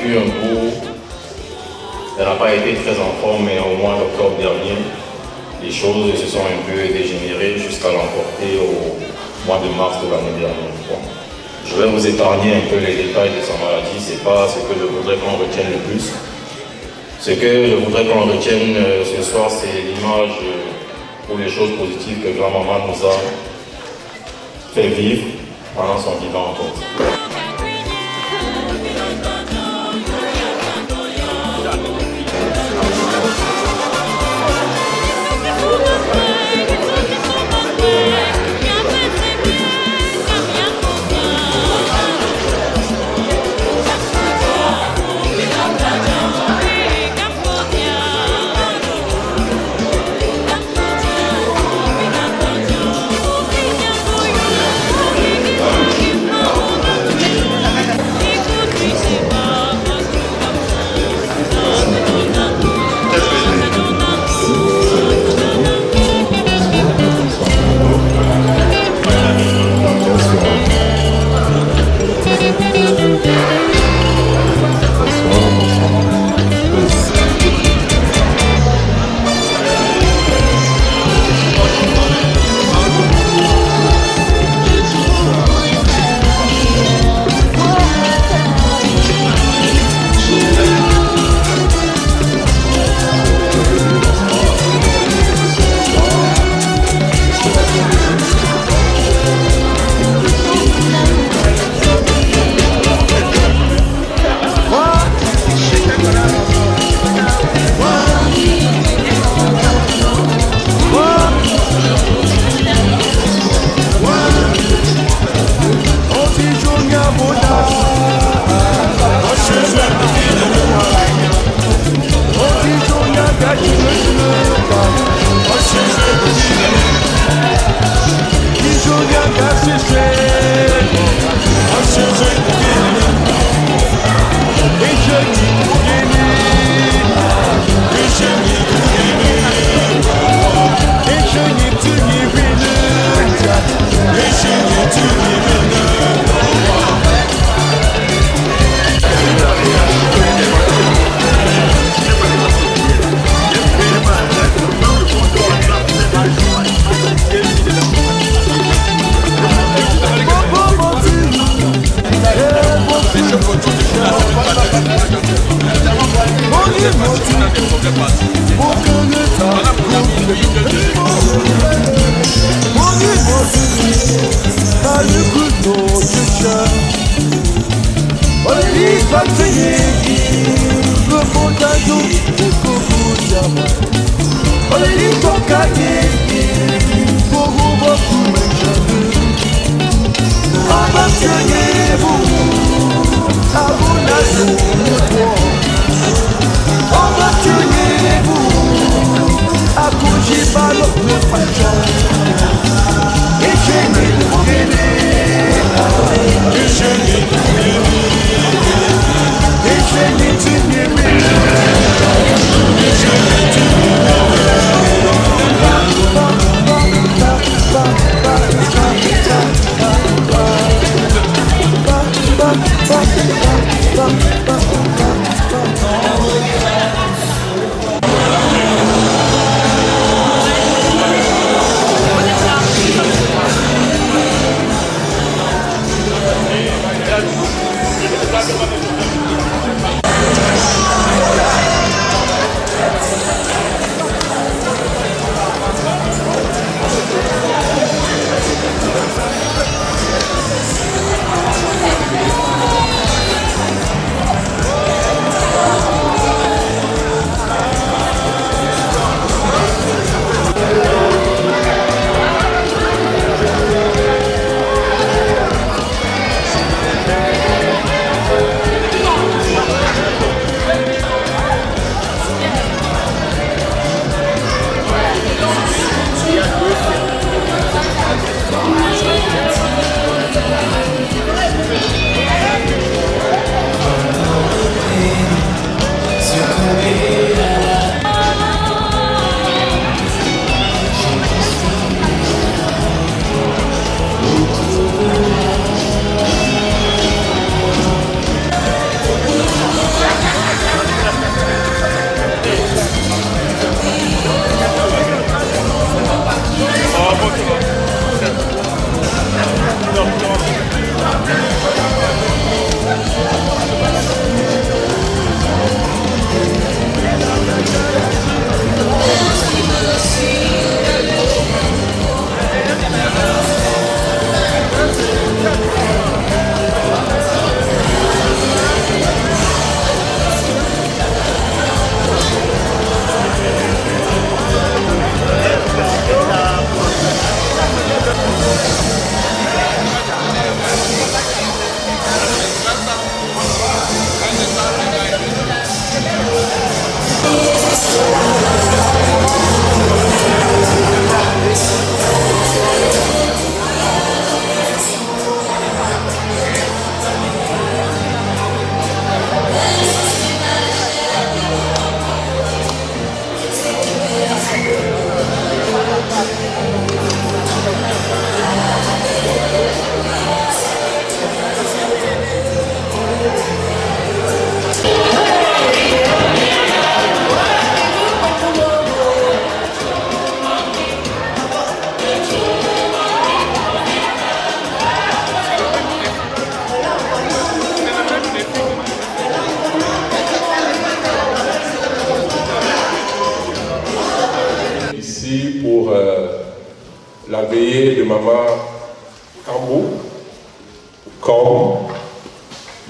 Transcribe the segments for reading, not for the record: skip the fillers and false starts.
vécu un cours. Elle n'a pas été très en forme, mais au mois d'octobre dernier, les choses se sont un peu dégénérées jusqu'à l'emporter au mois de mars de l'année dernière. Bon. Je vais vous épargner un peu les détails de sa maladie, ce n'est pas ce que je voudrais qu'on retienne le plus. Ce que je voudrais qu'on retienne ce soir, c'est l'image ou les choses positives que grand-maman nous a fait vivre pendant son vivant encore.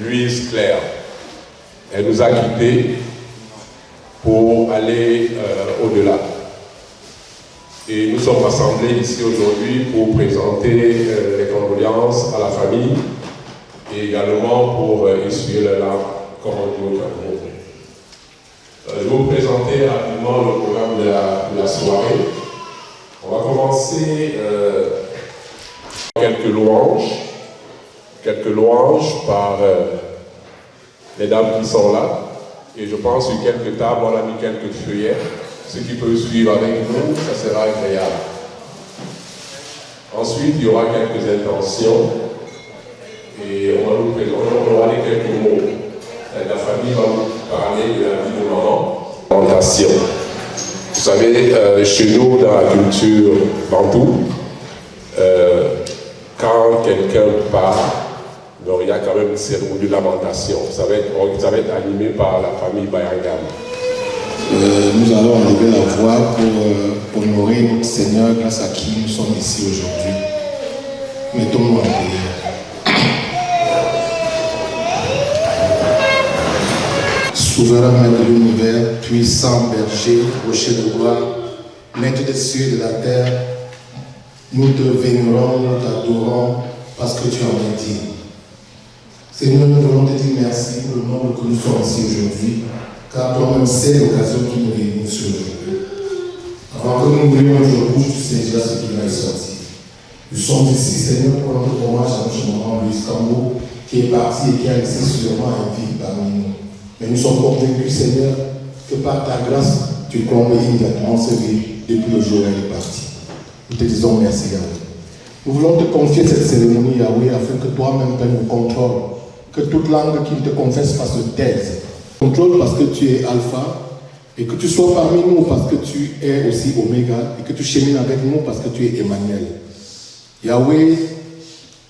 Louise Claire. Elle nous a quittés pour aller au-delà. Et nous sommes rassemblés ici aujourd'hui pour présenter les condoléances à la famille et également pour essuyer les larmes comme on dit au Cameroun. Je vais vous présenter rapidement le programme de la soirée. On va commencer quelques louanges par les dames qui sont là. Et je pense sur quelques tables, on a mis quelques feuillets. Ceux qui peuvent suivre avec nous, ça sera agréable. Ensuite, il y aura quelques intentions et on aura quelques mots. La famille va nous parler de la vie de maman. Alimentation. Vous savez, chez nous, dans la culture bantou, quand quelqu'un part, donc il y a quand même une cérémonie de lamentation. Ça va être animé par la famille Bayangam. Nous allons enlever la voix pour honorer notre Seigneur grâce à qui nous sommes ici aujourd'hui. Mettons-nous en prière. Souverain Maître de l'univers, puissant berger, rocher de gloire, Maître des cieux et de la terre, nous te vénérons, nous t'adorons parce que tu en es digne. Seigneur, nous voulons te dire merci pour le nombre que nous sommes ici aujourd'hui, car toi-même sais l'occasion qui nous réunit aujourd'hui. Avant que nous venions aujourd'hui, tu sais déjà ce qui va y sortir. Nous sommes ici, Seigneur, pour rendre hommage à notre maman Louise Cambo, qui est partie et qui a laissé sûrement un vide parmi nous. Mais nous sommes convaincus, Seigneur, que par ta grâce, tu combles immédiatement ce vide depuis le jour où elle est partie. Nous te disons merci, Yahweh. Nous voulons te confier cette cérémonie, Yahweh, afin que toi-même prennes le contrôle, que toute langue qui te confesse fasse le taise. Contrôle parce que tu es Alpha, et que tu sois parmi nous parce que tu es aussi Oméga, et que tu chemines avec nous parce que tu es Emmanuel. Yahweh,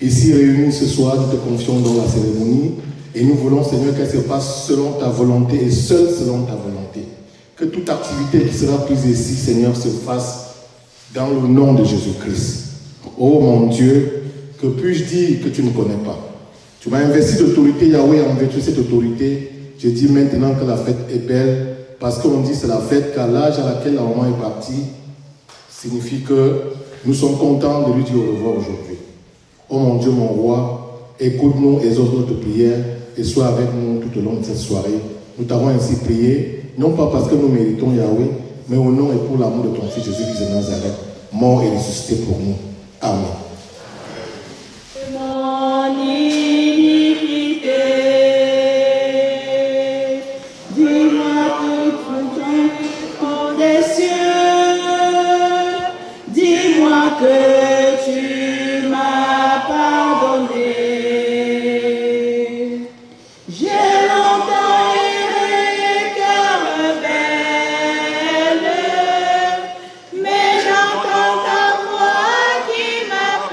ici réunis ce soir, nous te confions dans la cérémonie, et nous voulons, Seigneur, qu'elle se passe selon ta volonté et seule selon ta volonté. Que toute activité qui sera prise ici, Seigneur, se fasse dans le nom de Jésus-Christ. Oh mon Dieu, que puis-je dire que tu ne connais pas? Tu m'as investi d'autorité, Yahweh, en vertu de cette autorité. Je dis maintenant que la fête est belle, parce qu'on dit c'est la fête, car l'âge à laquelle la maman est partie signifie que nous sommes contents de lui dire au revoir aujourd'hui. Oh mon Dieu, mon roi, écoute-nous, exauce notre prière et sois avec nous tout au long de cette soirée. Nous t'avons ainsi prié, non pas parce que nous méritons Yahweh, mais au nom et pour l'amour de ton Fils Jésus-Christ de Nazareth, mort et ressuscité pour nous. Amen. Mais j'entends ta voix qui m'appelle.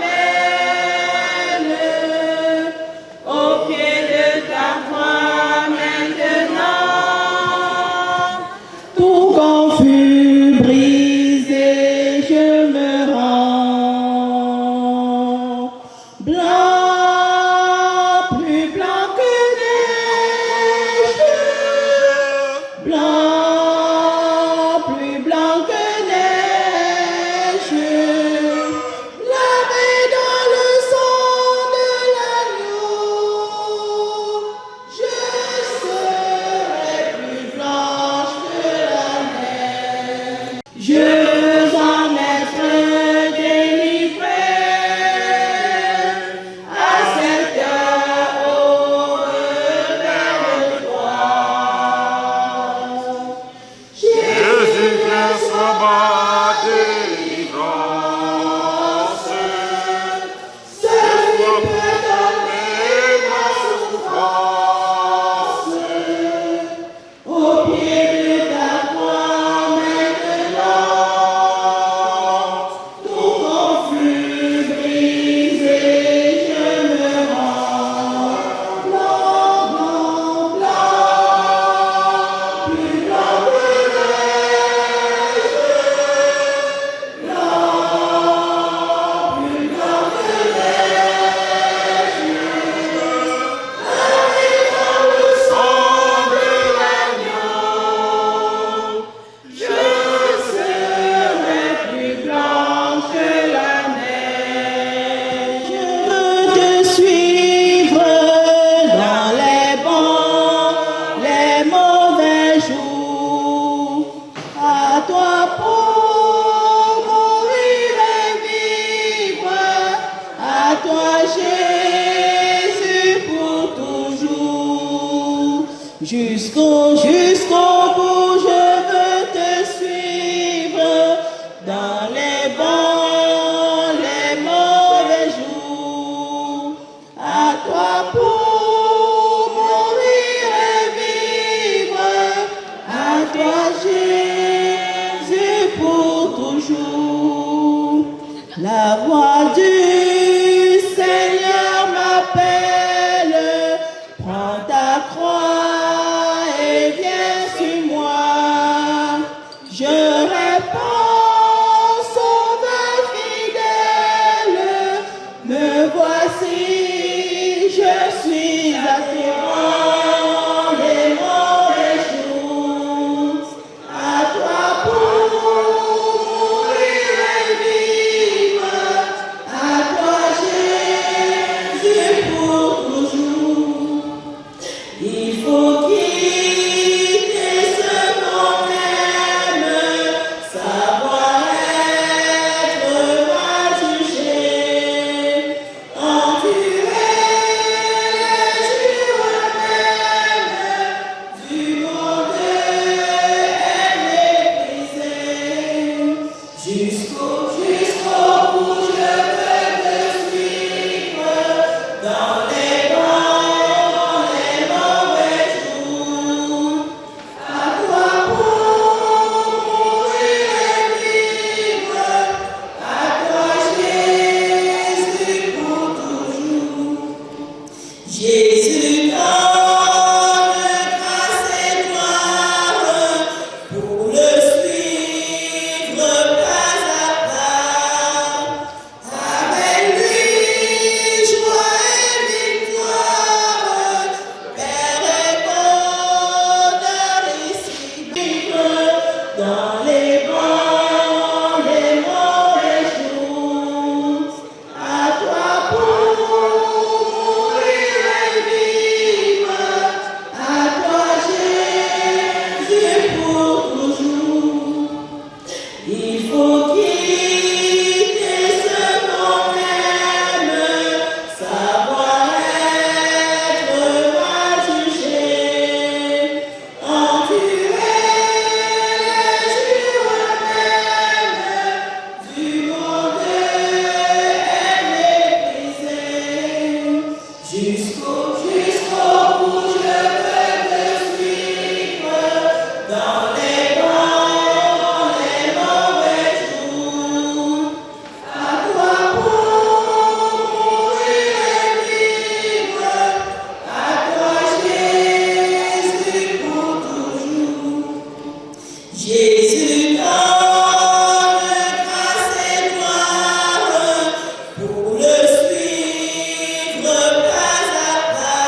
Jusqu'au bout, je veux te suivre dans les bons, les mauvais jours. À toi pour mourir et vivre, à toi Jésus pour toujours. La voix du Seigneur m'appelle, prends ta croix et viens sur moi. Je réponds, sauveur fidèle, me voici, je suis à toi, les mauvais jours. À toi pour mourir et vivre, à toi Jésus pour toujours. Il faut quitter ce qu'on aime, savoir être mal jugé, endurer les jours même, du monde est méprisé. Jusqu'au bout, je veux te suivre dans les bons, les mauvais jours. À toi pour mourir et vivre, à toi Jésus pour toujours. Jésus donne grâce et gloire pour le suivre pas à pas. Avec lui, joie et victoire, Père et bonheur ici. Dans les bons, les mauvais jours, à toi pour mourir et vivre, à toi Jésus pour toujours. Il faut quitter ce qu'on aime, savoir être mal jugé, endurer les jours même, du monde est méprisé. Jusqu'au bout, je veux te suivre dans les bons, les mauvais jours. À toi pour mourir et vivre, à toi Jésus pour toujours. Jésus donne grâce et gloire pour le suivre pas à pas.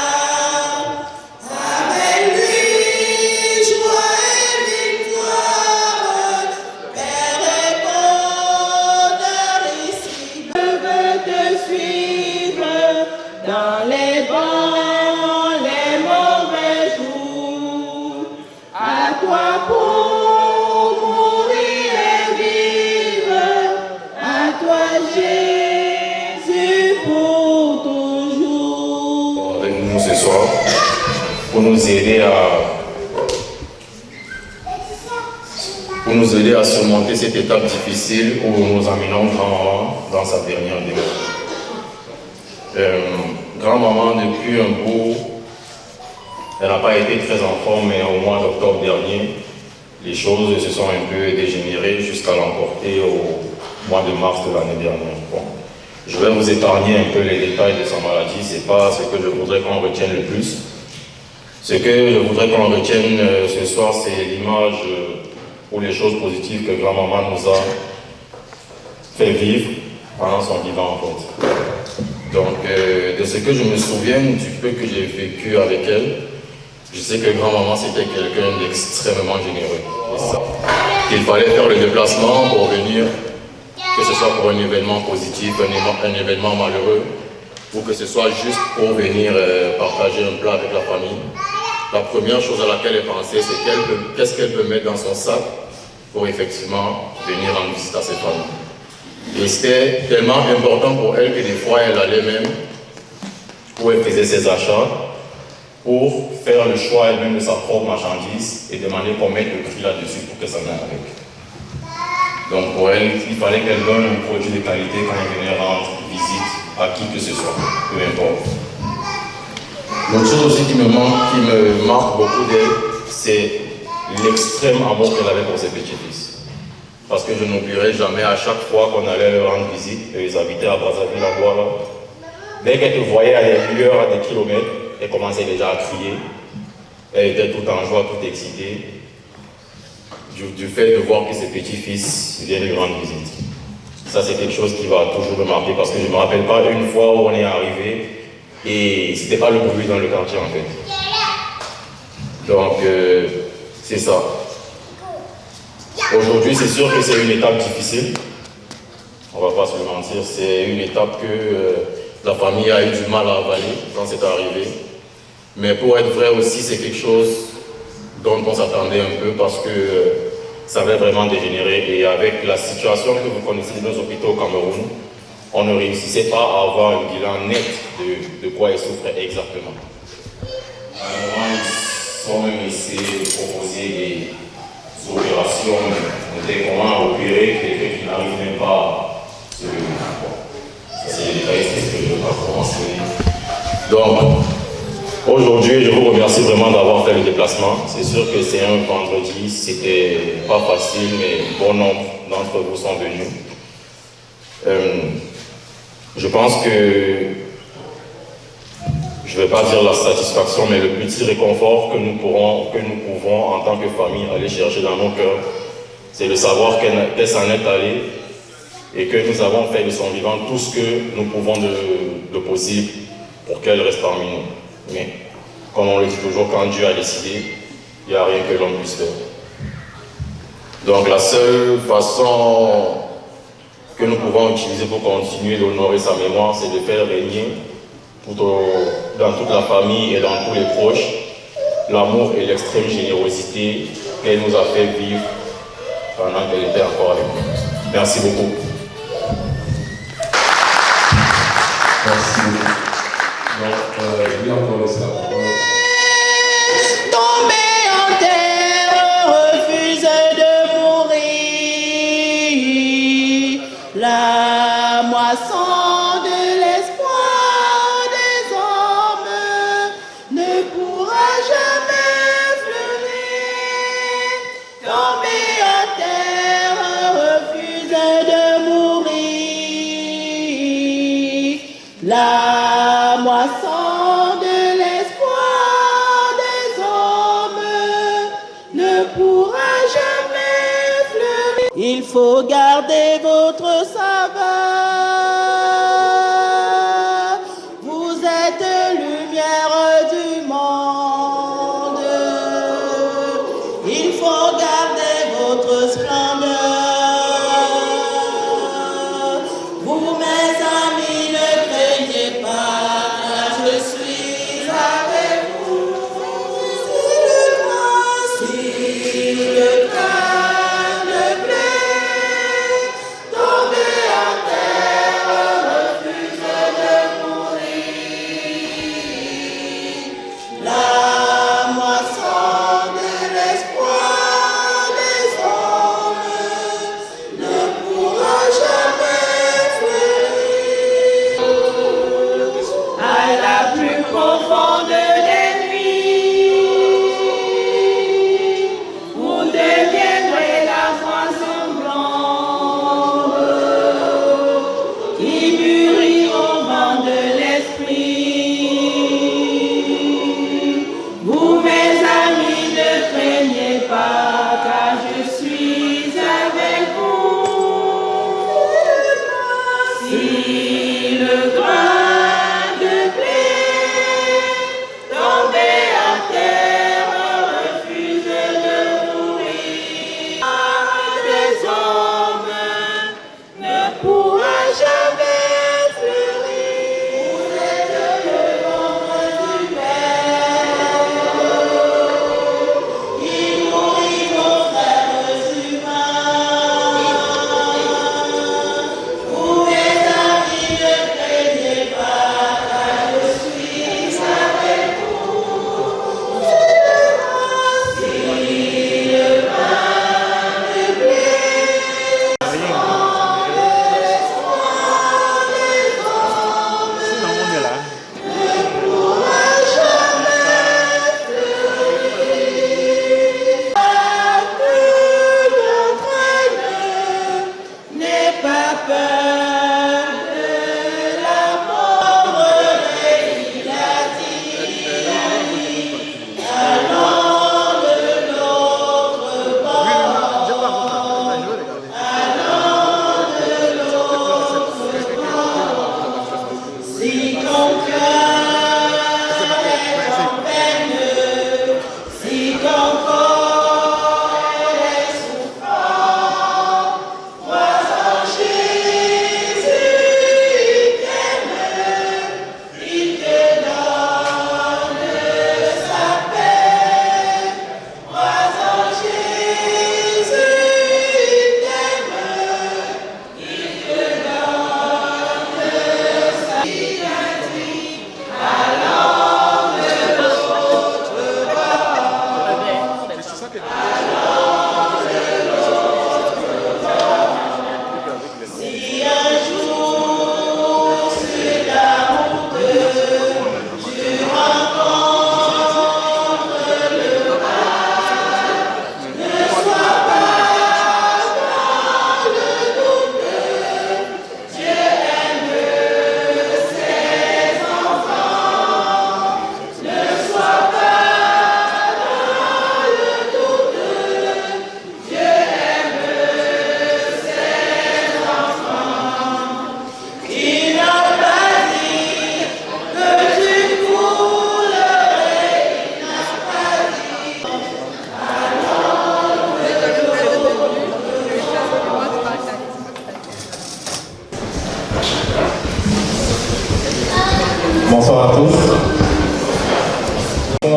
Avec lui, joie et victoire, Père et bonheur ici. Je veux te suivre dans les bons, les mauvais jours. À toi pour mourir et vivre, à toi Jésus pour toujours. Avec nous ce soir pour nous aider à surmonter cette étape difficile où nous emmenons grand-maman dans sa dernière demeure. Grand-maman, depuis un bout, elle n'a pas été très en forme, mais au mois d'octobre dernier, les choses se sont un peu dégénérées jusqu'à l'emporter au mois de mars de l'année dernière. Bon. Je vais vous épargner un peu les détails de sa maladie, ce n'est pas ce que je voudrais qu'on retienne le plus. Ce que je voudrais qu'on retienne ce soir, c'est l'image ou les choses positives que grand-maman nous a fait vivre pendant son vivant en fait. Donc, de ce que je me souviens, du peu que j'ai vécu avec elle, je sais que grand-maman c'était quelqu'un d'extrêmement généreux. Qu'il fallait faire le déplacement pour venir, que ce soit pour un événement positif, un événement malheureux, ou que ce soit juste pour venir partager un plat avec la famille. La première chose à laquelle elle pensait, c'est qu'est-ce qu'elle peut mettre dans son sac pour effectivement venir rendre visite à ses familles. Et c'était tellement important pour elle que des fois elle allait même, où elle faisait ses achats, pour faire le choix elle-même de sa propre marchandise et demander qu'on mette le prix là-dessus pour que ça n'aille avec. Donc pour elle, il fallait qu'elle donne un produit de qualité quand elle venait rendre visite à qui que ce soit, peu importe. L'autre chose aussi qui me marque beaucoup d'elle, c'est l'extrême amour qu'elle avait pour ses petits-fils. Parce que je n'oublierai jamais, à chaque fois qu'on allait leur rendre visite, ils habitaient à Brazzaville, à Douala, dès qu'elle te voyait à des lueurs, à des kilomètres, elle commençait déjà à crier. Elle était tout en joie, tout excitée du fait de voir que ses petits-fils viennent lui rendre visite. Ça, c'est quelque chose qui va toujours me marquer parce que je ne me rappelle pas une fois où on est arrivé et c'était pas le bruit dans le quartier en fait. Donc, c'est ça. Aujourd'hui, c'est sûr que c'est une étape difficile. On ne va pas se le mentir, c'est une étape que la famille a eu du mal à avaler quand c'est arrivé. Mais pour être vrai aussi, c'est quelque chose dont on s'attendait un peu parce que ça avait vraiment dégénéré. Et avec la situation que vous connaissez de nos hôpitaux au Cameroun, on ne réussissait pas à avoir un bilan net de quoi ils souffraient exactement. À un moment, ils ont même essayé de proposer des opérations, de comment opérer quelqu'un qui n'arrive même pas à se lever. Ça, c'est les détails que je ne vais pas commencer. Donc, aujourd'hui, je vous remercie vraiment d'avoir fait le déplacement. C'est sûr que c'est un vendredi, c'était pas facile, mais bon nombre d'entre vous sont venus. Je pense que, je ne vais pas dire la satisfaction, mais le petit réconfort que nous pouvons en tant que famille aller chercher dans nos cœurs, c'est de savoir qu'elle s'en est allée et que nous avons fait de son vivant tout ce que nous pouvons de possible pour qu'elle reste parmi nous. Mais, comme on le dit toujours, quand Dieu a décidé, il n'y a rien que l'homme puisse faire. Donc la seule façon que nous pouvons utiliser pour continuer d'honorer sa mémoire, c'est de faire régner dans toute la famille et dans tous les proches l'amour et l'extrême générosité qu'elle nous a fait vivre pendant qu'elle était encore avec nous. Merci beaucoup. Merci. Donc, je vais encore laisser la parole. Tombé en terre, refuse de mourir. La moisson de l'espoir des hommes ne pourra jamais fleurir. Tombé en terre, refuse de mourir. La moisson de l'espoir des hommes ne pourra jamais fleurir. Il faut garder votre saveur. Vous êtes lumière du monde. Il faut garder votre splendeur. Vous, mes amis, ne craignez pas, je suis avec vous. Si le calme plaît, tombez en terre.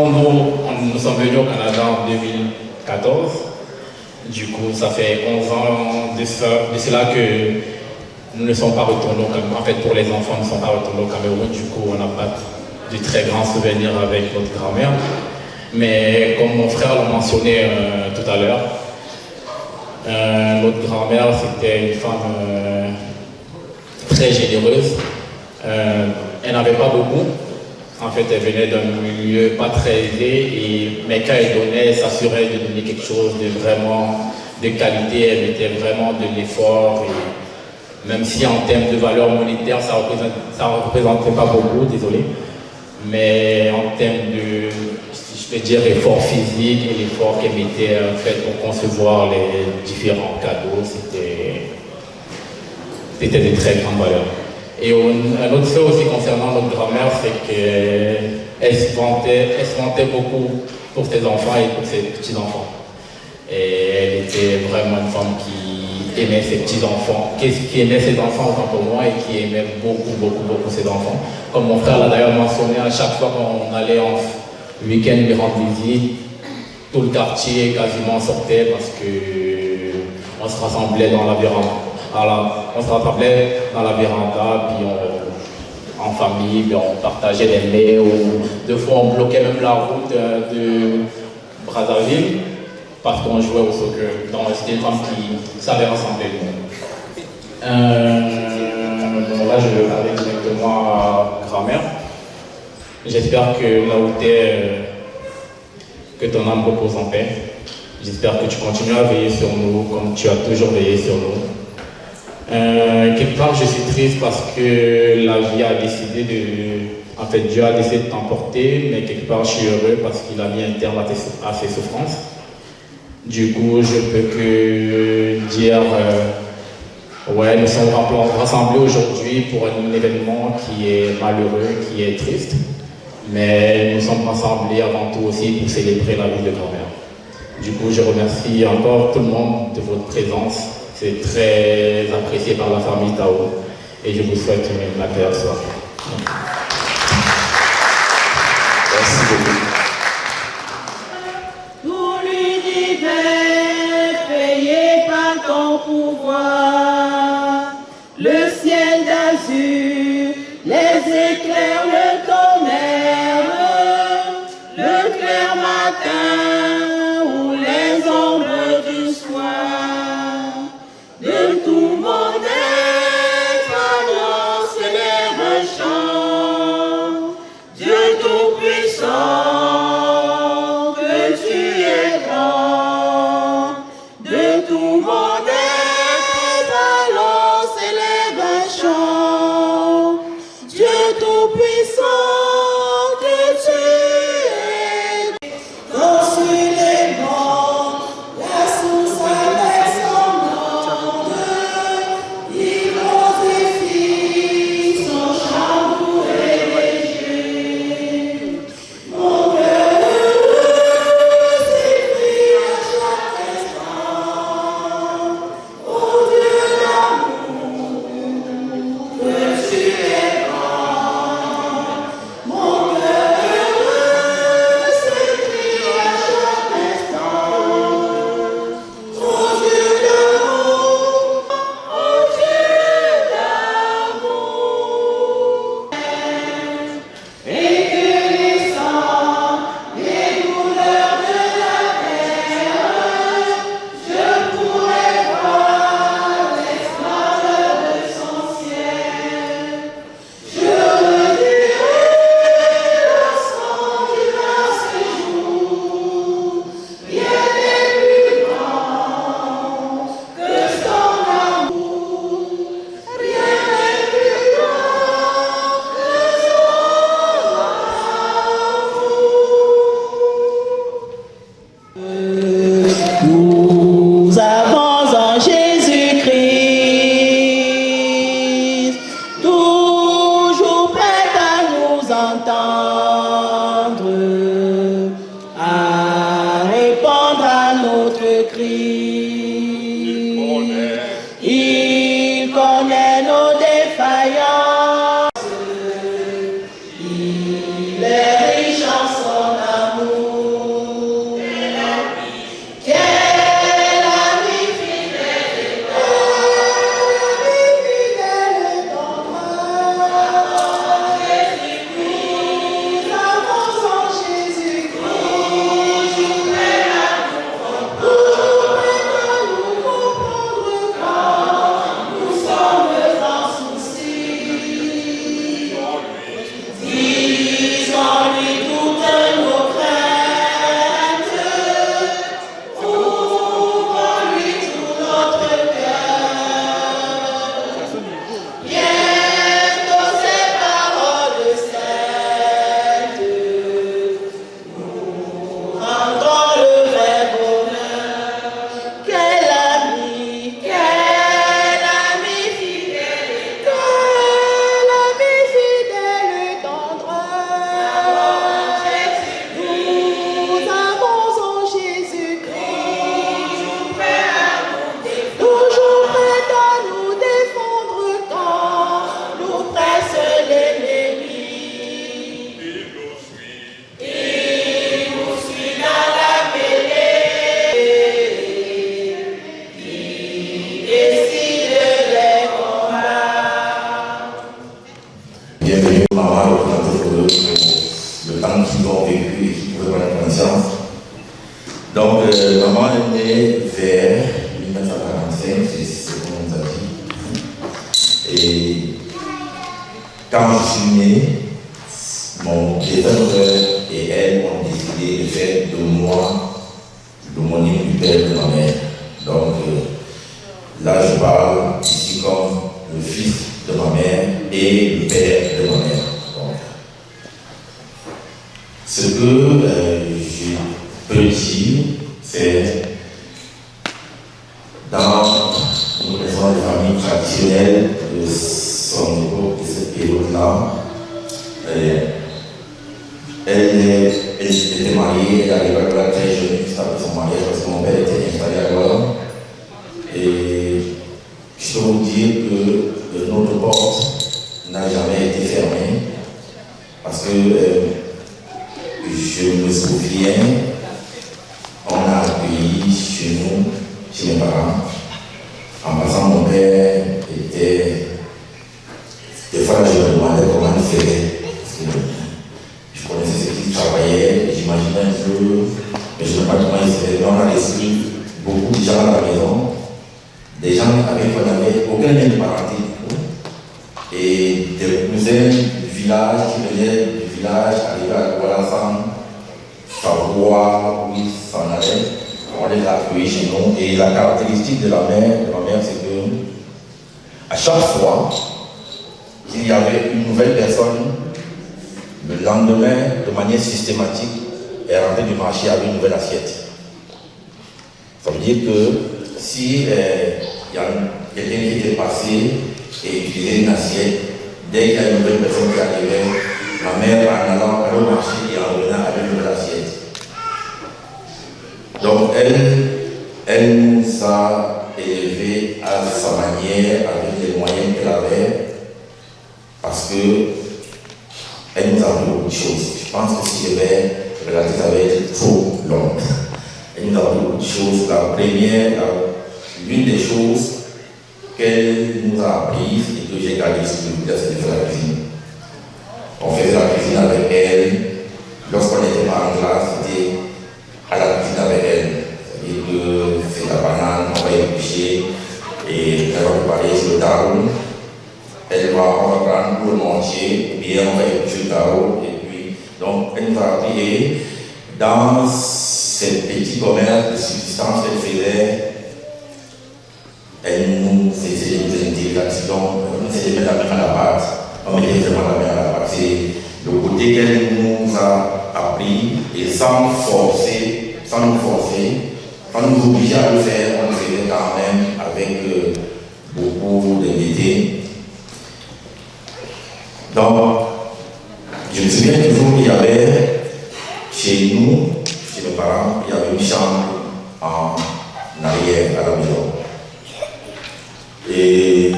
nous sommes venus au Canada en 2014. Du coup, ça fait 11 ans de cela que nous ne sommes pas retournés au Cameroun. En fait, pour les enfants, nous ne sommes pas retournés au Cameroun. Du coup, on n'a pas de très grands souvenirs avec notre grand-mère. Mais comme mon frère l'a mentionné tout à l'heure, notre grand-mère, c'était une femme très généreuse. Elle n'avait pas beaucoup. En fait, elle venait d'un milieu pas très aisé, mais quand elle donnait, elle s'assurait de donner quelque chose de vraiment de qualité. Elle mettait vraiment de l'effort. Même si en termes de valeur monétaire, ça ne représentait pas beaucoup, désolé. Mais en termes de, si je peux dire, effort physique et l'effort qu'elle mettait en fait, pour concevoir les différents cadeaux, c'était de très grandes valeurs. Et un autre fait aussi concernant notre grand-mère, c'est qu'elle se vantait beaucoup pour ses enfants et pour ses petits-enfants. Et elle était vraiment une femme qui aimait ses petits-enfants, qui aimait ses enfants autant pour moi et qui aimait beaucoup ses enfants. Comme mon frère l'a d'ailleurs mentionné, à chaque fois qu'on allait en week-end lui rendre visite, tout le quartier quasiment sortait parce qu'on se rassemblait dans la véranda. On se rassemblait dans la véranda, puis en famille, puis on partageait des mets, ou deux fois on bloquait même la route de Brazzaville parce qu'on jouait au soccer. Donc c'était une femme qui savait rassembler le monde. Là je vais parler directement à grand-mère. J'espère que là où tu es, que ton âme repose en paix. J'espère que tu continues à veiller sur nous comme tu as toujours veillé sur nous. Quelque part, je suis triste parce que la vie a décidé de... En fait, Dieu a décidé de t'emporter, mais quelque part, je suis heureux parce qu'il a mis un terme à ses souffrances. Du coup, je peux que dire... ouais, nous sommes rassemblés aujourd'hui pour un événement qui est malheureux, qui est triste, mais nous sommes rassemblés avant tout aussi pour célébrer la vie de grand-mère. Du coup, je remercie encore tout le monde de votre présence. C'est très apprécié par la famille Tao et je vous souhaite une agréable soirée. Merci beaucoup. Pour l'univers, payé par ton pouvoir, le ciel d'azur, les éclairs, le tonnerre, le clair matin ou les ombres du soir. De tout mon être, annonce les chants, Dieu tout-puissant, que tu es grand. De tout mon être, annonce les chants, Dieu tout-puissant, que tu es grand. Sur les monts, la source avec son nom. Il connaît nos défaillances. Il est riche en son amour. maman est née vers 1945, c'est ce qu'on nous a dit. Et quand je suis né, mon frère et elle ont décidé de faire de moi l'homonyme du père de ma mère. Donc là, je parle ici comme le fils de ma mère et le père de ma mère. Donc, ce que je peux dire, c'est dans une maison de famille traditionnelle de son époque, de cette période-là, elle était mariée, elle arrivait à Douala très jeune, juste après son mariage, parce que mon père était installé à Douala. Et je peux vous dire que notre porte n'a jamais été fermée, parce que je me souviens, on a accueilli chez nous, chez mes parents. En passant, mon père était. Des fois, je me demandais comment il faisait. Parce que je connaissais ce qu'il travaillait, j'imaginais un peu, mais je ne sais pas comment il faisait. On a laissé beaucoup de gens à la maison, des gens avec qui on n'avait aucun lien de parenté. Et des cousins du village qui venaient du village, arrivaient à Douala sans savoir où ils s'en allaient. On les a accueillis chez nous. Et la caractéristique de ma mère, c'est que à chaque fois qu'il y avait une nouvelle personne, le lendemain, de manière systématique, elle rentrait du marché avec une nouvelle assiette. Ça veut dire que si il y a quelqu'un qui était passé et utilisait une assiette, dès qu'il y a une nouvelle personne qui arrivait, ma mère, en allant au marché et en revenant avec une nouvelle assiette. Donc elle nous a élevés à sa manière, avec les moyens qu'elle avait, parce qu'elle nous a appris beaucoup de choses. Je pense que si je vais relater, ça va être trop long. Elle nous a appris beaucoup de choses. L'une des choses qu'elle nous a apprises et que j'ai gardé sur le c'est de faire la cuisine. On faisait la cuisine avec elle. Lorsqu'on n'était pas en classe, c'était à la cuisine avec elle. C'est-à-dire que c'est la banane, on va éplucher et elle va préparer sur le tarot. On va prendre pour le manger, et bien on va éplucher le tarot. Et puis, donc, elle nous a appris. Et dans ces petits commerces de subsistance qu'elle faisait, elle nous faisait des intégrations, elle nous faisait mettre la main à la pâte. On mettait vraiment la main à la pâte. C'est le côté qu'elle nous a appris et sans nous forcer, sans nous obliger à le faire, on le faisait quand même avec beaucoup de gaieté. Donc, je me souviens toujours qu'il y avait chez nous, chez mes parents, il y avait une chambre en arrière à la maison. Et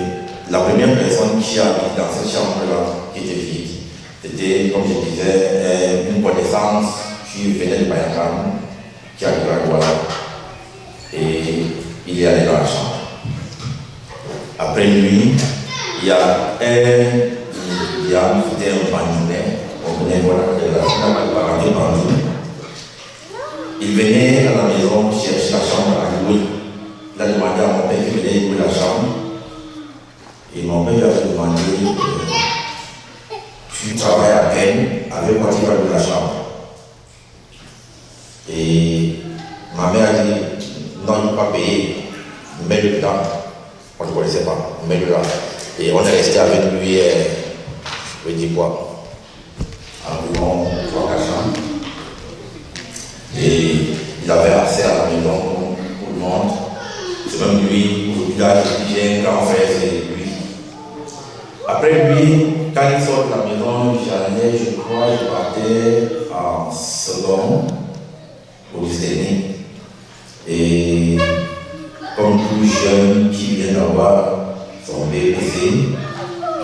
la première personne qui a habité dans cette chambre-là, qui était vide, c'était, comme je disais, une connaissance qui venait de Bayakam, qui arrivait à Douala. Et il est allé dans la chambre. Après lui, il y a qui était un bandit, on venait voir la parenté bandit. Il venait à la maison chercher la chambre à louer. Il a demandé à mon père qui venait louer la chambre. Et mon père lui a demandé tu travailles à peine, avec quoi tu vas louer la chambre? Et ma mère a dit non, il ne peut pas payer, mets-le dedans. On ne le connaissait pas, mets-le là. Et on est resté avec lui, je veux dire quoi, environ 3-4 ans. Et il avait accès à la maison comme tout le monde. C'est même lui, au village, j'ai un grand frère, c'est lui. Après lui, quand il sort de la maison, j'allais, je crois, je partais en second au lycée. Et comme tout jeune qui vient d'avoir son BPC,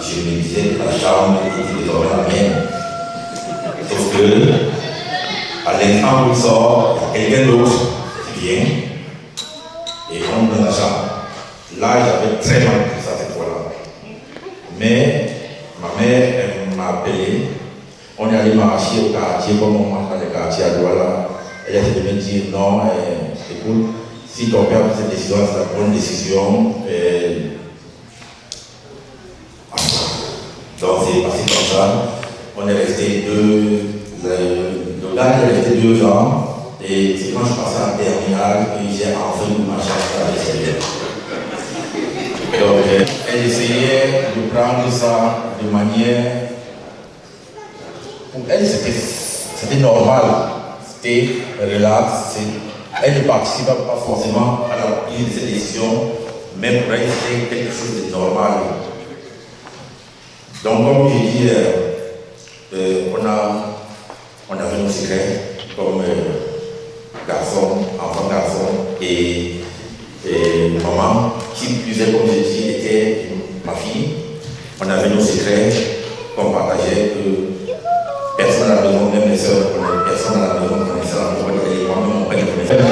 je me disais que la chambre était désormais la mienne. Sauf que, à l'instant où il sort, il y a quelqu'un d'autre qui vient et on donne la chambre. Là, j'avais très mal pris ça cette fois-là. Mais ma mère, elle m'a appelé. On est allé marcher au quartier, comme on marche dans les quartiers à Douala. Elle a essayé de me dire non, écoute, si ton père a pris cette décision, c'est la bonne décision. Donc c'est passé comme ça. On est resté le gars est resté 2 ans. Et c'est quand je suis passé en terminale que j'ai enfin eu ma chance à l'extérieur. Donc elle essayait de prendre ça de manière. Pour elle, c'était normal, c'était relax. Elle ne participait pas forcément à la prise de cette décision, même pour elle, c'était quelque chose de normal. Donc, comme j'ai dit, on avait nos secrets comme enfant garçon et maman, qui plus est, comme j'ai dit, était ma fille. On avait nos secrets qu'on partageait, que personne à la maison, même les soeurs, personne à la maison connaissait la maison, et moi-même, mon père ne connaissait pas.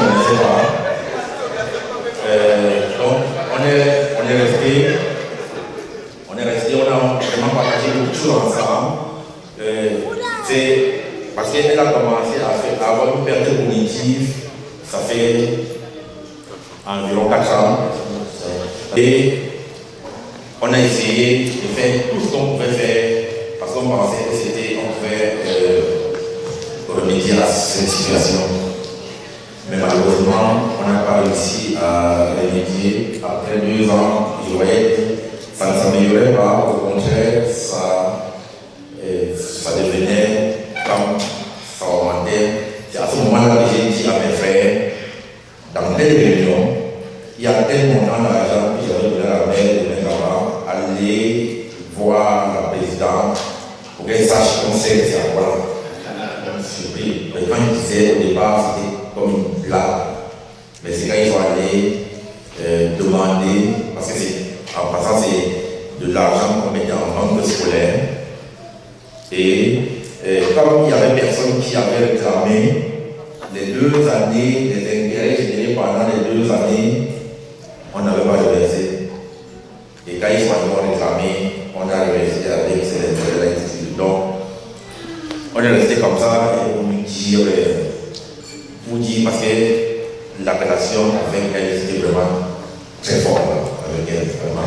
Donc, on est resté, on a vraiment partagé beaucoup de choses ensemble. C'est parce qu'elle a commencé à avoir une perte cognitive, ça fait environ 4 ans. Et on a essayé de faire tout ce qu'on pouvait faire, parce qu'on pensait que on pouvait remédier à cette situation. Mais malheureusement, on n'a pas réussi à remédier. Après 2 ans, je voyais que ça ne s'améliorait pas, au contraire, ça devenait comme ça augmentait. C'est à ce moment-là que j'ai dit à mes frères, dans telle réunion, il y a tel montant d'argent que j'avais donné à la mère de mes parents, aller voir la présidente pour qu'elle sache qu'on sait que c'est à quoi. Surpris. Mais quand ils disaient au départ, c'était comme une blague. Mais c'est quand ils sont allés demander, parce que en passant, c'est de l'argent qu'on mettait en banque scolaire. Et comme il n'y avait personne qui avait réclamé, les 2 années, les intérêts générés pendant les 2 années, on n'avait pas reversé. Et quand ils sont allés réclamer, on a reversé avec ces intérêts-là. Donc, on est resté comme ça et pour nous dire, parce que la relation avec elle était vraiment très forte avec elle, vraiment.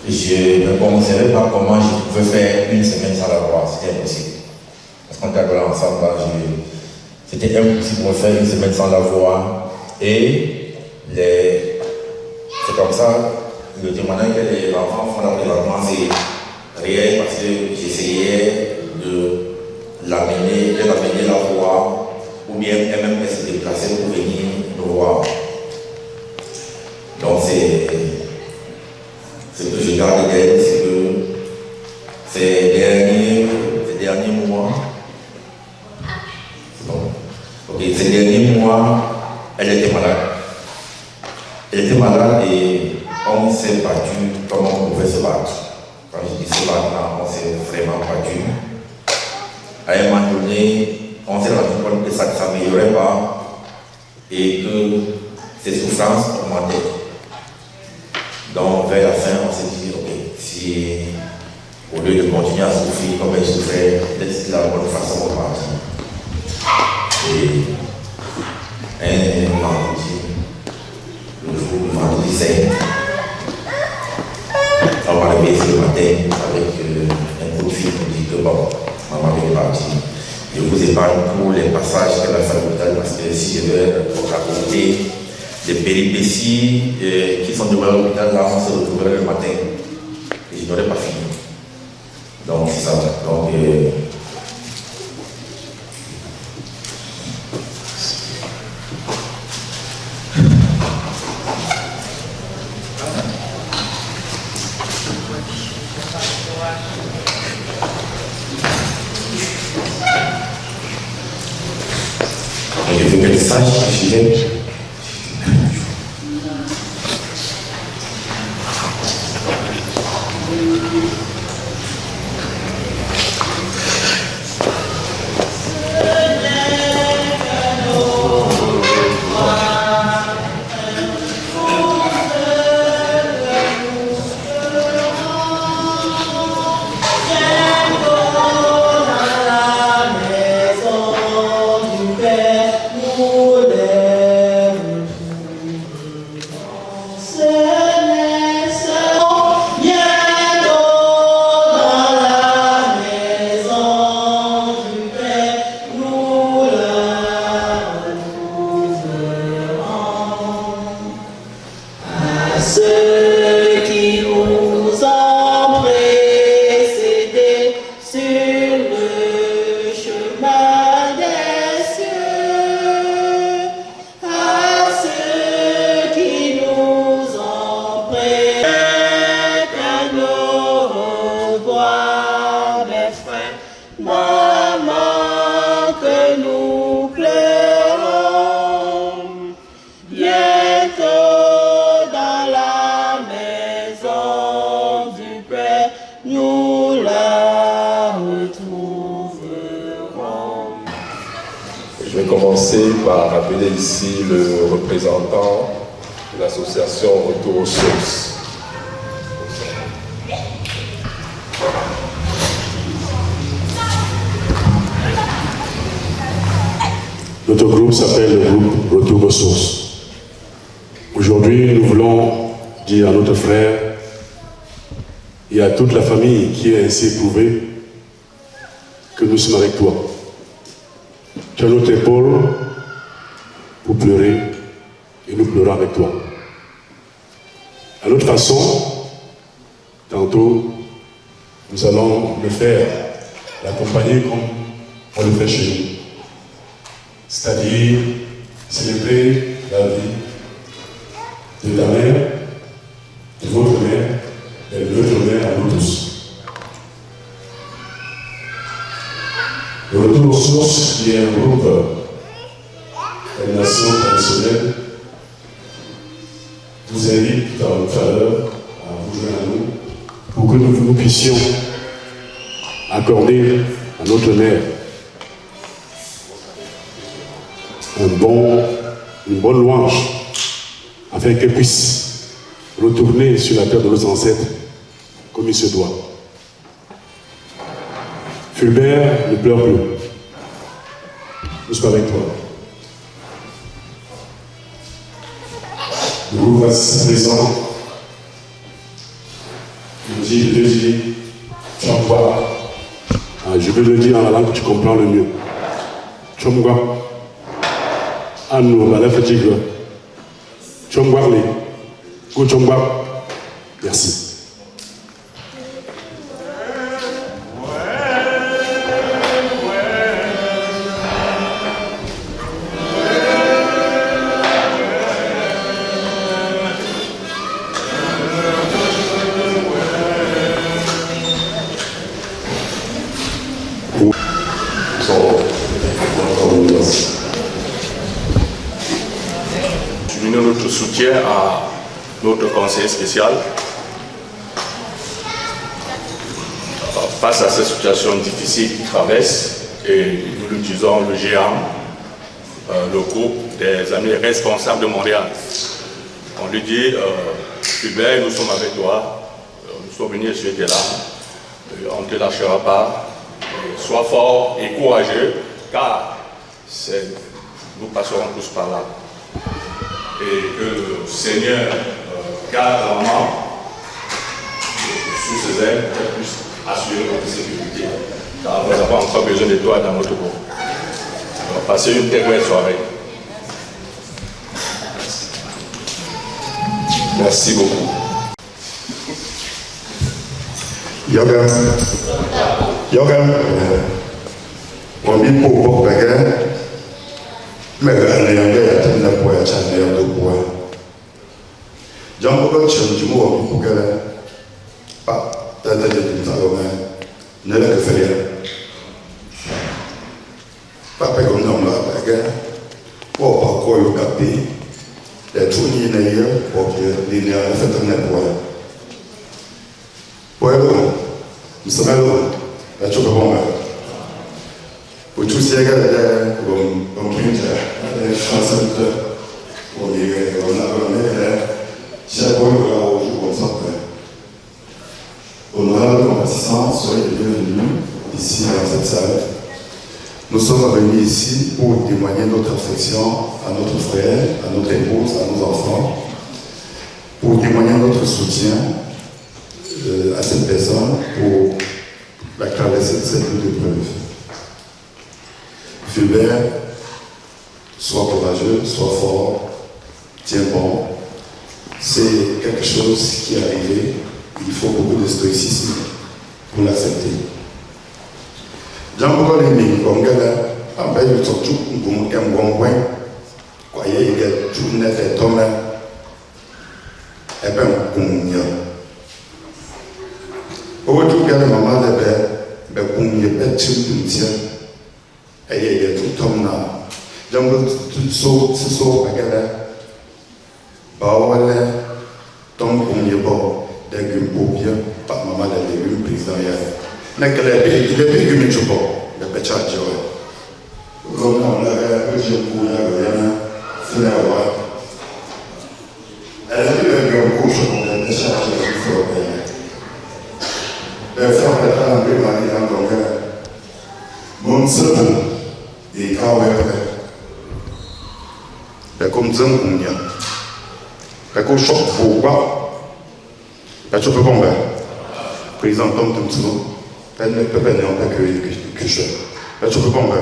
Et je ne savais pas comment je pouvais faire 1 semaine sans la voir, c'était impossible. Parce qu'on était ensemble, c'était impossible de faire 1 semaine sans la voir. Et c'est comme ça, le témoignage que les enfants font là présentement, c'est réel parce que j'essayais de l'amener, la voir, ou bien elle-même elle se déplaçait pour venir nous voir. Donc ce que je garde d'elle, c'est que ces derniers mois, ces derniers mois, elle était malade. Elle était malade et on s'est battu comme on pouvait se battre. Quand je dis se battre, on s'est vraiment battu. À un moment donné, on s'est rendu compte que ça ne s'améliorait pas et que ses souffrances augmentaient. Donc, vers la fin, on s'est dit, ok, si au lieu de continuer à souffrir comme elle souffrait, peut-être c'est la bonne façon de partir. Et un vendredi, le jour du vendredi 5, on va réveiller le matin avec un coup de fil pour dire que bon, maman est partie. Je vous épargne pour les passages qu'elle a fait à l'hôpital parce que si je vais raconter des péripéties qui sont devenues à l'hôpital, là on se retrouverait le matin et je n'aurais pas fini. Donc c'est ça. Donc, je veux qu'elle sache que je l'aime. Maison du Père, nous les Je vais commencer par appeler ici le représentant de l'association Retour aux sources. Notre groupe s'appelle le groupe Retour aux sources. Aujourd'hui, nous voulons dire à notre frère et à toute la famille qui est ainsi éprouvée que nous sommes avec toi. Tu as notre épaule pour pleurer et nous pleurons avec toi. À notre façon, tantôt, nous allons le faire, l'accompagner comme on le fait chez nous. C'est-à-dire célébrer la vie de ta mère, de votre mère, et de notre mère à nous tous. Le Retour aux sources, qui est un groupe de nations traditionnelles, vous invite tout à l'heure à vous joindre à nous pour que nous puissions accorder à notre mère une bonne louange afin qu'elle puisse retourner sur la terre de nos ancêtres comme il se doit. Fulbert, ne pleure plus. Nous sommes avec toi. Le groupe va se présenter. Il dit, je te dis, tu vas voir. Je vais le dire en la langue que tu comprends le mieux. Tu vas me voir. Merci. Notre soutien à notre conseiller spécial face à cette situation difficile qu'il traverse, et nous l'utilisons le géant, le groupe des amis responsables de Montréal. On lui dit, Fulbert, nous sommes avec toi, nous sommes venus sur tes larmes, on ne te lâchera pas, sois fort et courageux, car nous passerons tous par là. Et que le Seigneur garde la main sous ses ailes pour qu'elle puisse assurer notre sécurité. Car nous avons encore besoin de toi dans notre groupe. On va passer une très belle soirée. Merci beaucoup. Mais la poète a l'air de bois. J'en peux pas changer du mot pour qu'elle pas t'as dit ne la faire. Pas comme non là, pour pas quoi au capé, les tournis d'ailleurs pour que les nerfs fait un bois. Pour nous sommes là, la chose bon. Pour tous ces gars, comme les Français, on a chaque fois qu'on joue comme ça. Honorable compatissant, soyez les bienvenus ici dans cette salle. Nous sommes venus ici pour témoigner notre affection à notre frère, à notre épouse, à nos enfants, pour témoigner notre soutien à cette personne pour la traversée de cette épreuve. Fulbert, sois courageux, sois fort, tiens bon. C'est quelque chose qui est arrivé. Il faut beaucoup de stoïcisme pour l'accepter. Jean Paul Rémy, comme gars, après le temps tout, comme un bon point, croyez qu'il y a tout net et Thomas, et bien, comme il y a. Au tout cas, maman de père, ben, comme il y a pas de tout le tien. Et il y a tout le temps là. Donc, tout ça, c'est ça, regarde. Bah, ouais, tant qu'on y est bon, dès que je bien, pas maman de légumes, président, il y a des légumes, je ne sais pas, il y a pas de charge. On a jeune pour la Guyana, c'est la loi. Elle a eu un gros chemin de charge de l'Europe. Elle fait un peu de manie dans le cœur. Mon seul et quand on est prêt. Elle comme ça, on y a. Elle comme choc pour quoi? Elle chope pour moi. Président Tom Tumso, elle ne peut pas accueillir que je. Elle chope pour moi.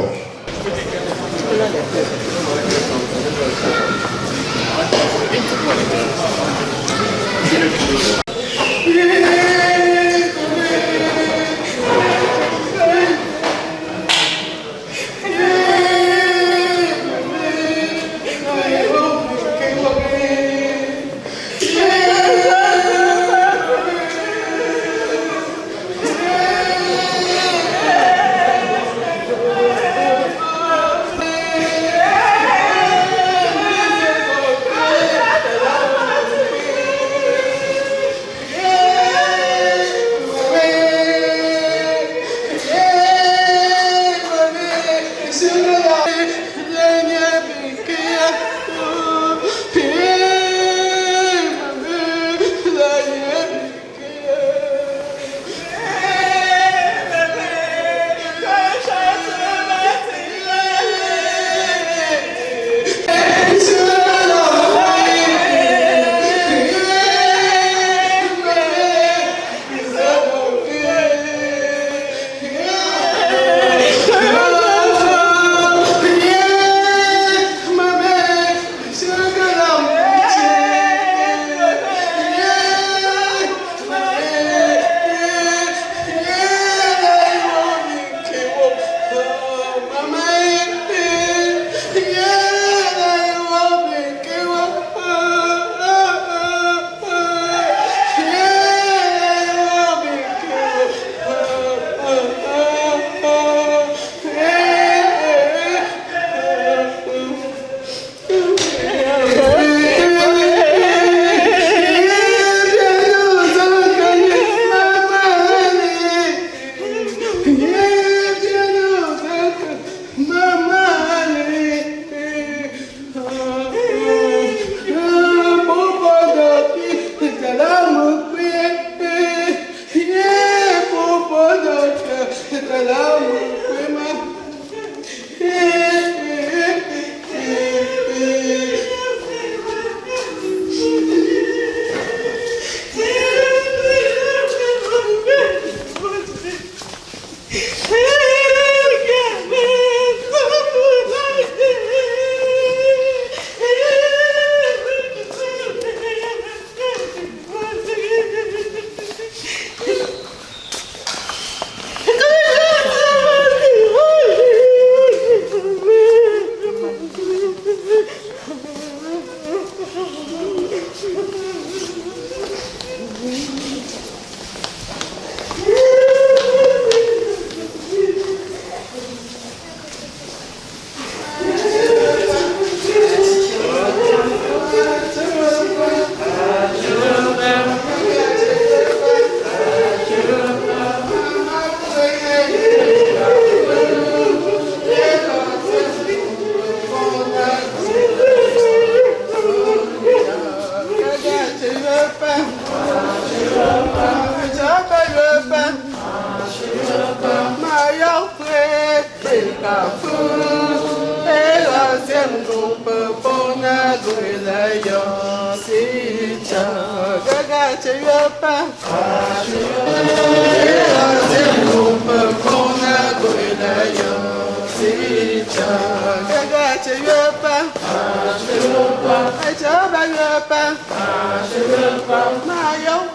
Mayo,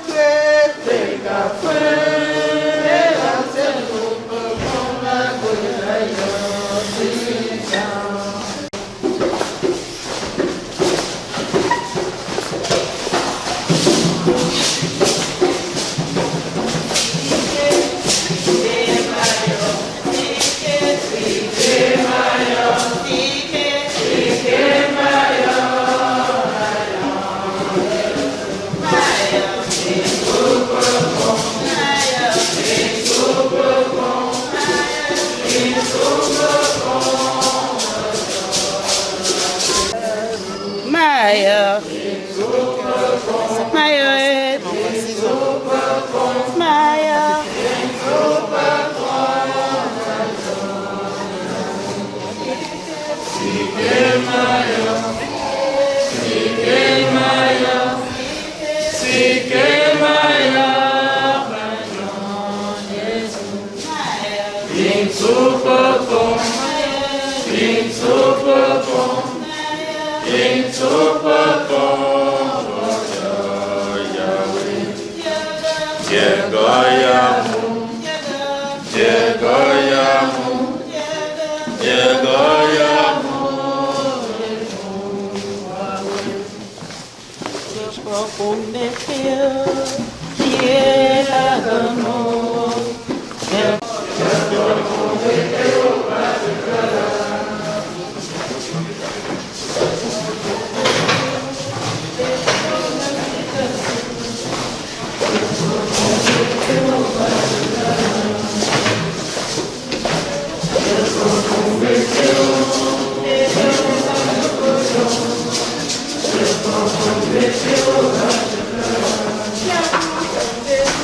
Yeah.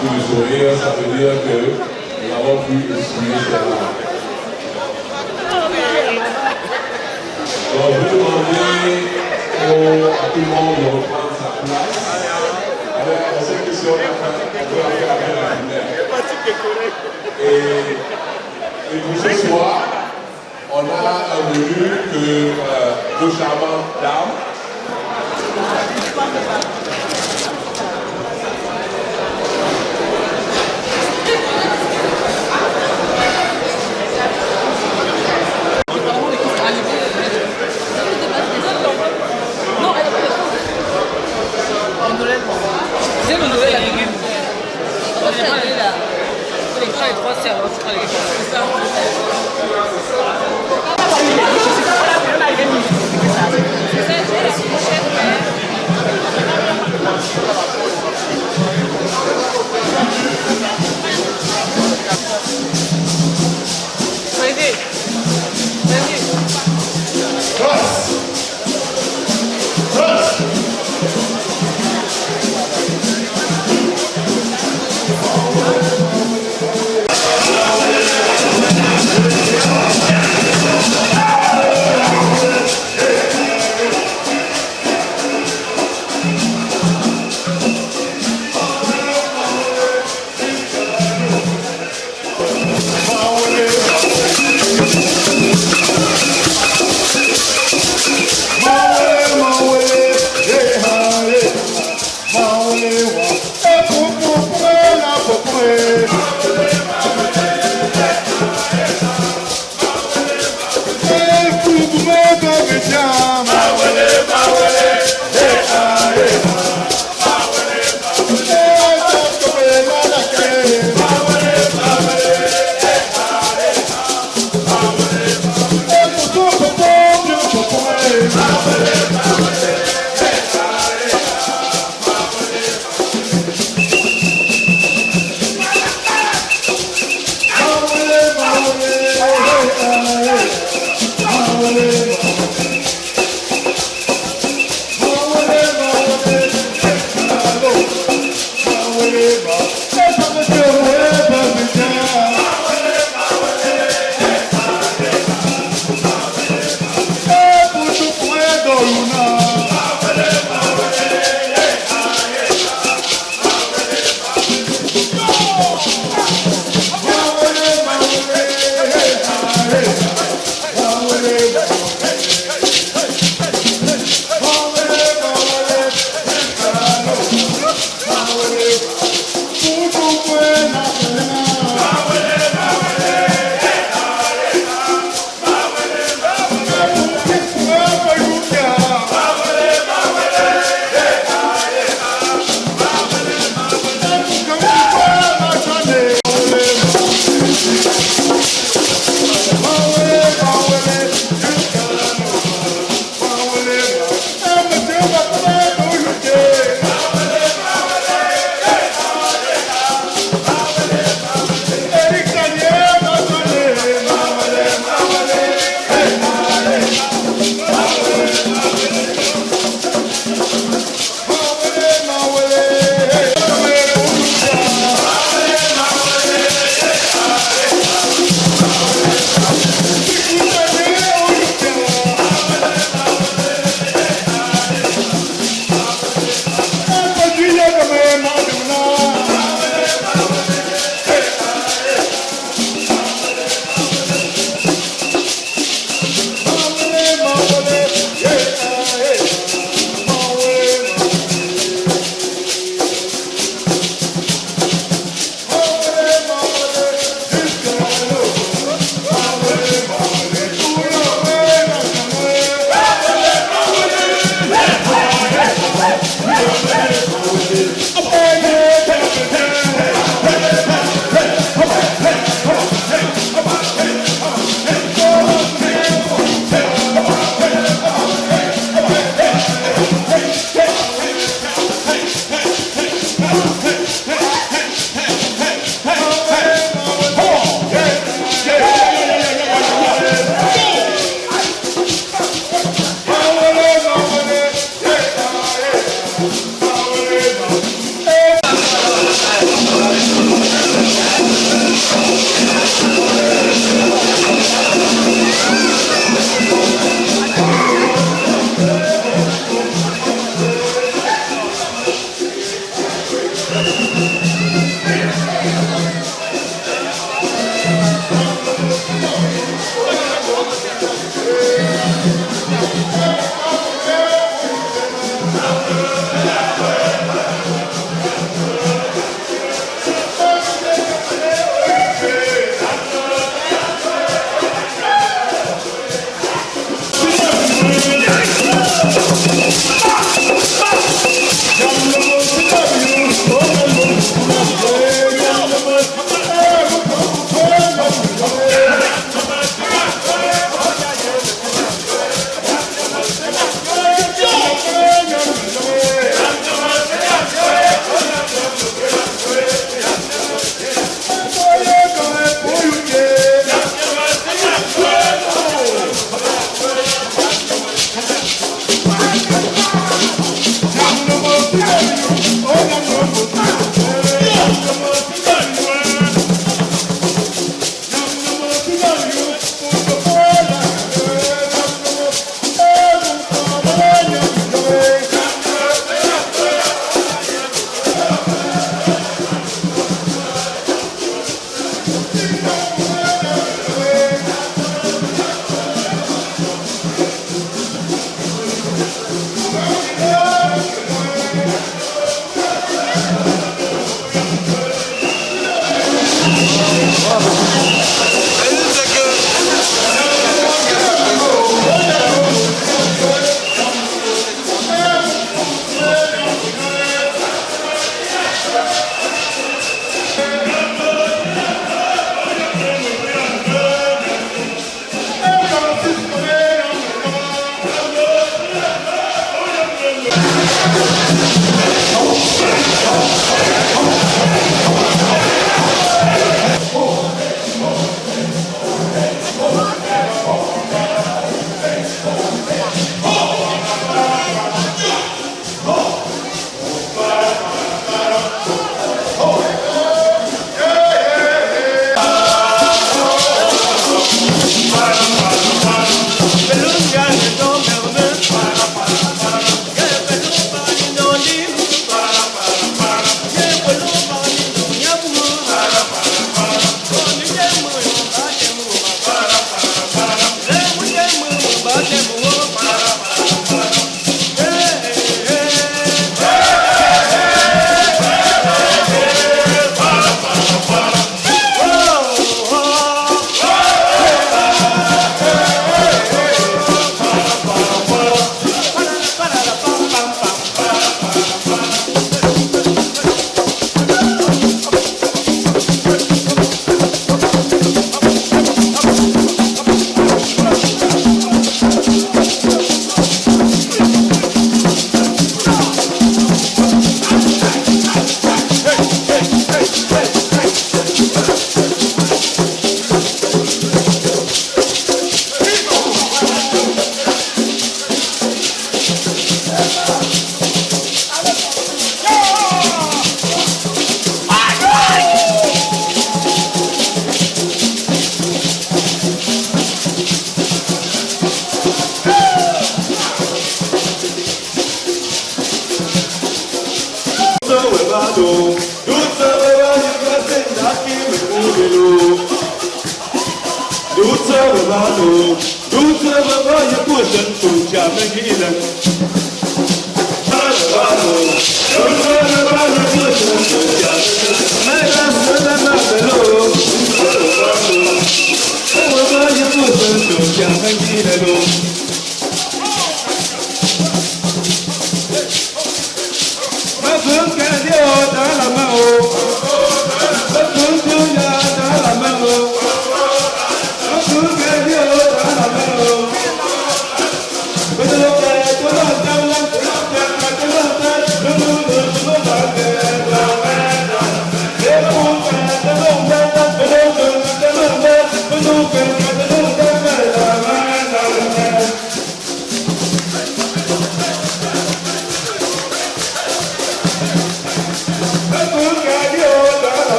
pu le sourire, ça veut dire que nous avons pu essuyer ses larmes. Donc, je vais demander à tout le monde de reprendre sa place. Alors, on sait que si on peut faire avec la lumière. Et pour ce soir, on a un menu que nos charmantes dames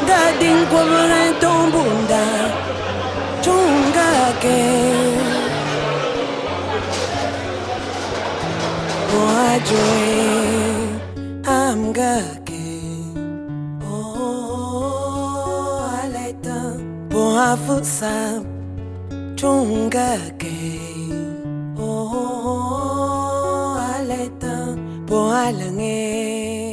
Gading kwa tong bunda chunga ke Boa joy am gake Oh aleta boa fusa chunga ke Oh aleta boa lange